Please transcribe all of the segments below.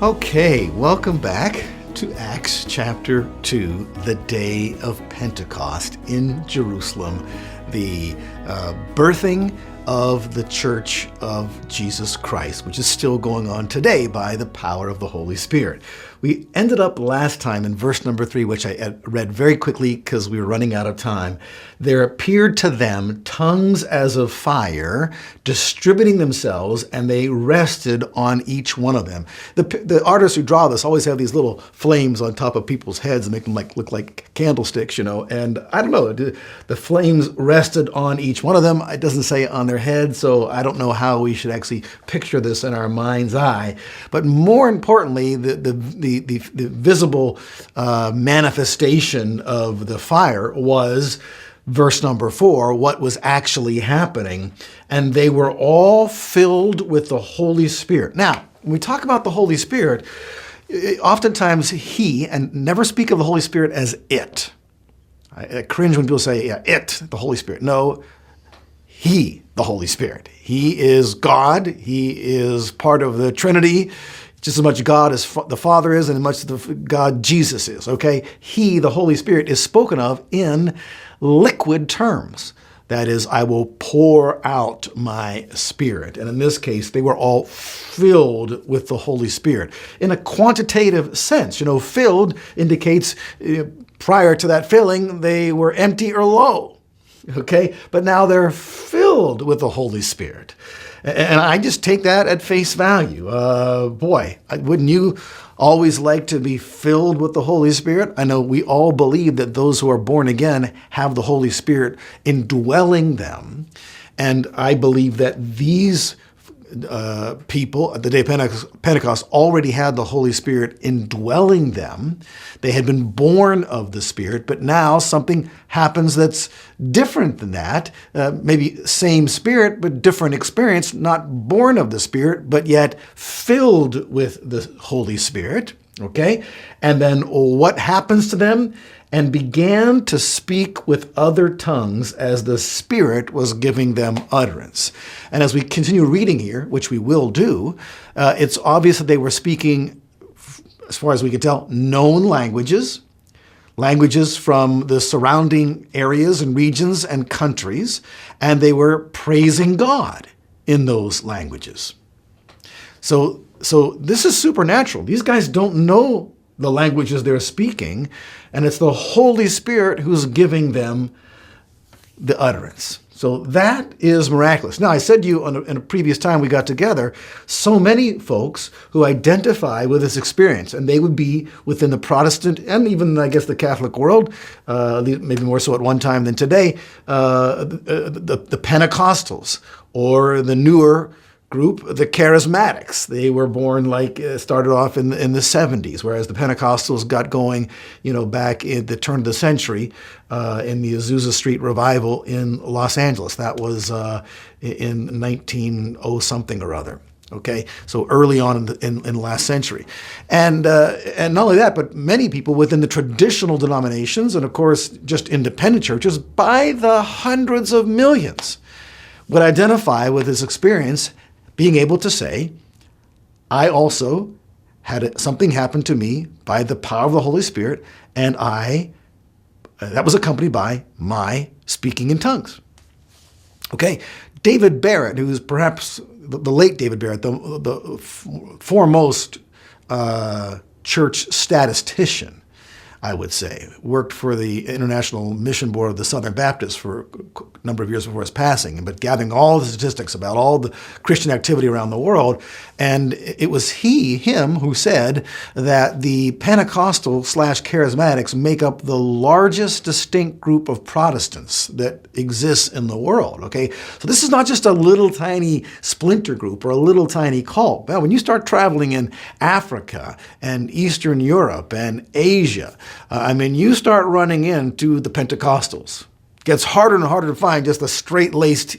Okay, welcome back to Acts chapter 2, the day of Pentecost in Jerusalem, the birthing of the Church of Jesus Christ, which is still going on today by the power of the Holy Spirit. We ended up last time in verse number 3, which I read very quickly because we were running out of time. There appeared to them tongues as of fire, distributing themselves, and they rested on each one of them. The artists who draw this always have these little flames on top of people's heads and make them look like candlesticks, and I don't know, the flames rested on each one of them. It doesn't say on their head, so I don't know how we should actually picture this in our mind's eye. But more importantly, the visible manifestation of the fire was verse number 4, what was actually happening. And they were all filled with the Holy Spirit. Now, when we talk about the Holy Spirit, oftentimes and never speak of the Holy Spirit as it. I cringe when people say, the Holy Spirit. No, He, the Holy Spirit. He is God. He is part of the Trinity, just as much God as the Father is and as much the God Jesus is, okay? He, the Holy Spirit, is spoken of in liquid terms. That is, I will pour out my Spirit. And in this case, they were all filled with the Holy Spirit. In a quantitative sense, filled indicates prior to that filling, they were empty or low. Okay, but now they're filled with the Holy Spirit. And I just take that at face value. Wouldn't you always like to be filled with the Holy Spirit? I know we all believe that those who are born again have the Holy Spirit indwelling them. And I believe that these people at the day of Pentecost already had the Holy Spirit indwelling them. They had been born of the Spirit, but now something happens that's different than that. Maybe same Spirit, but different experience, not born of the Spirit, but yet filled with the Holy Spirit. Okay? And then what happens to them? And began to speak with other tongues as the Spirit was giving them utterance. And as we continue reading here, which we will do, it's obvious that they were speaking, as far as we can tell, known languages from the surrounding areas and regions and countries, and they were praising God in those languages. So this is supernatural. These guys don't know the languages they're speaking, and it's the Holy Spirit who's giving them the utterance. So that is miraculous. Now, I said to you in a previous time we got together, so many folks who identify with this experience, and they would be within the Protestant and even, I guess, the Catholic world, maybe more so at one time than today, the Pentecostals, or the newer group, the Charismatics. They were born started off in the 70s, whereas the Pentecostals got going, back in the turn of the century in the Azusa Street revival in Los Angeles. That was in 1900-something or other. Okay, so early on in the last century. And not only that, but many people within the traditional denominations, and of course just independent churches, by the hundreds of millions, would identify with this experience, being able to say, I also had something happen to me by the power of the Holy Spirit, and that was accompanied by my speaking in tongues. Okay, David Barrett, who is perhaps the late David Barrett, the foremost church statistician, I would say, worked for the International Mission Board of the Southern Baptists for a number of years before his passing, but gathering all the statistics about all the Christian activity around the world. And it was him who said that the Pentecostal/Charismatics make up the largest distinct group of Protestants that exists in the world, okay? So this is not just a little tiny splinter group or a little tiny cult. Well, when you start traveling in Africa and Eastern Europe and Asia, you start running into the Pentecostals. It gets harder and harder to find just a straight-laced,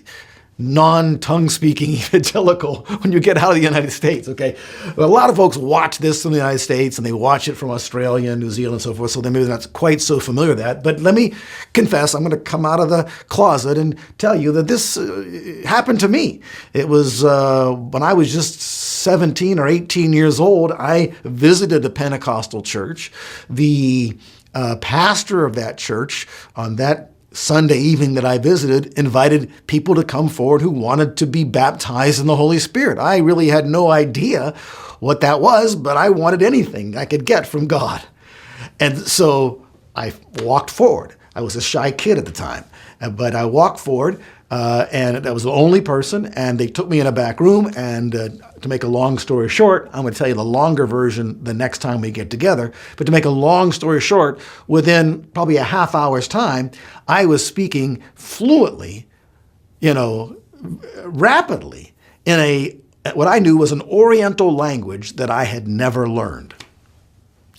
non-tongue-speaking evangelical when you get out of the United States, okay? But a lot of folks watch this from the United States, and they watch it from Australia and New Zealand and so forth, so maybe they're not quite so familiar with that. But let me confess, I'm going to come out of the closet and tell you that this happened to me. It was when I was just 17 or 18 years old, I visited a Pentecostal church. The pastor of that church on that Sunday evening that I visited invited people to come forward who wanted to be baptized in the Holy Spirit. I really had no idea what that was, but I wanted anything I could get from God. And so I walked forward. I was a shy kid at the time, but I walked forward, and I was the only person, and they took me in a back room, and to make a long story short, I'm going to tell you the longer version the next time we get together, but to make a long story short, within probably a half hour's time, I was speaking fluently, rapidly, in what I knew was an Oriental language that I had never learned.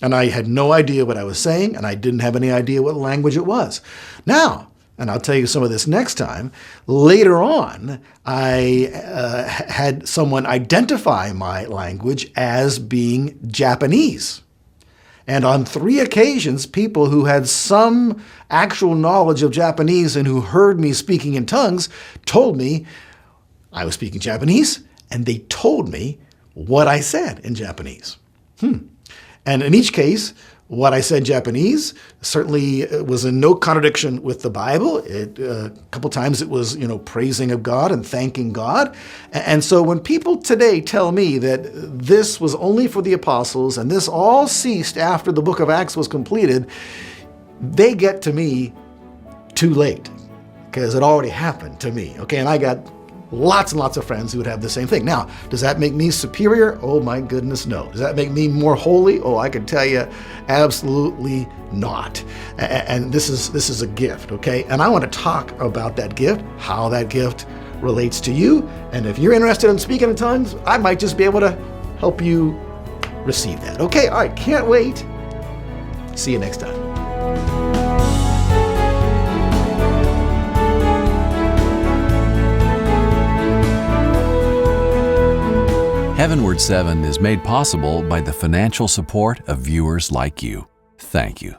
And I had no idea what I was saying, and I didn't have any idea what language it was. Now, and I'll tell you some of this next time, later on, I had someone identify my language as being Japanese. And on 3 occasions, people who had some actual knowledge of Japanese and who heard me speaking in tongues told me I was speaking Japanese, and they told me what I said in Japanese. And in each case, what I said in Japanese certainly was in no contradiction with the Bible. A couple times it was, praising of God and thanking God. And so when people today tell me that this was only for the apostles and this all ceased after the book of Acts was completed, they get to me too late because it already happened to me. Okay, and I got lots and lots of friends who would have the same thing. Now, does that make me superior? Oh my goodness, no. Does that make me more holy? Oh, I can tell you, absolutely not. And this is a gift, okay? And I want to talk about that gift, how that gift relates to you. And if you're interested in speaking in tongues, I might just be able to help you receive that. Okay, all right, can't wait. See you next time. HeavenWord 7 is made possible by the financial support of viewers like you. Thank you.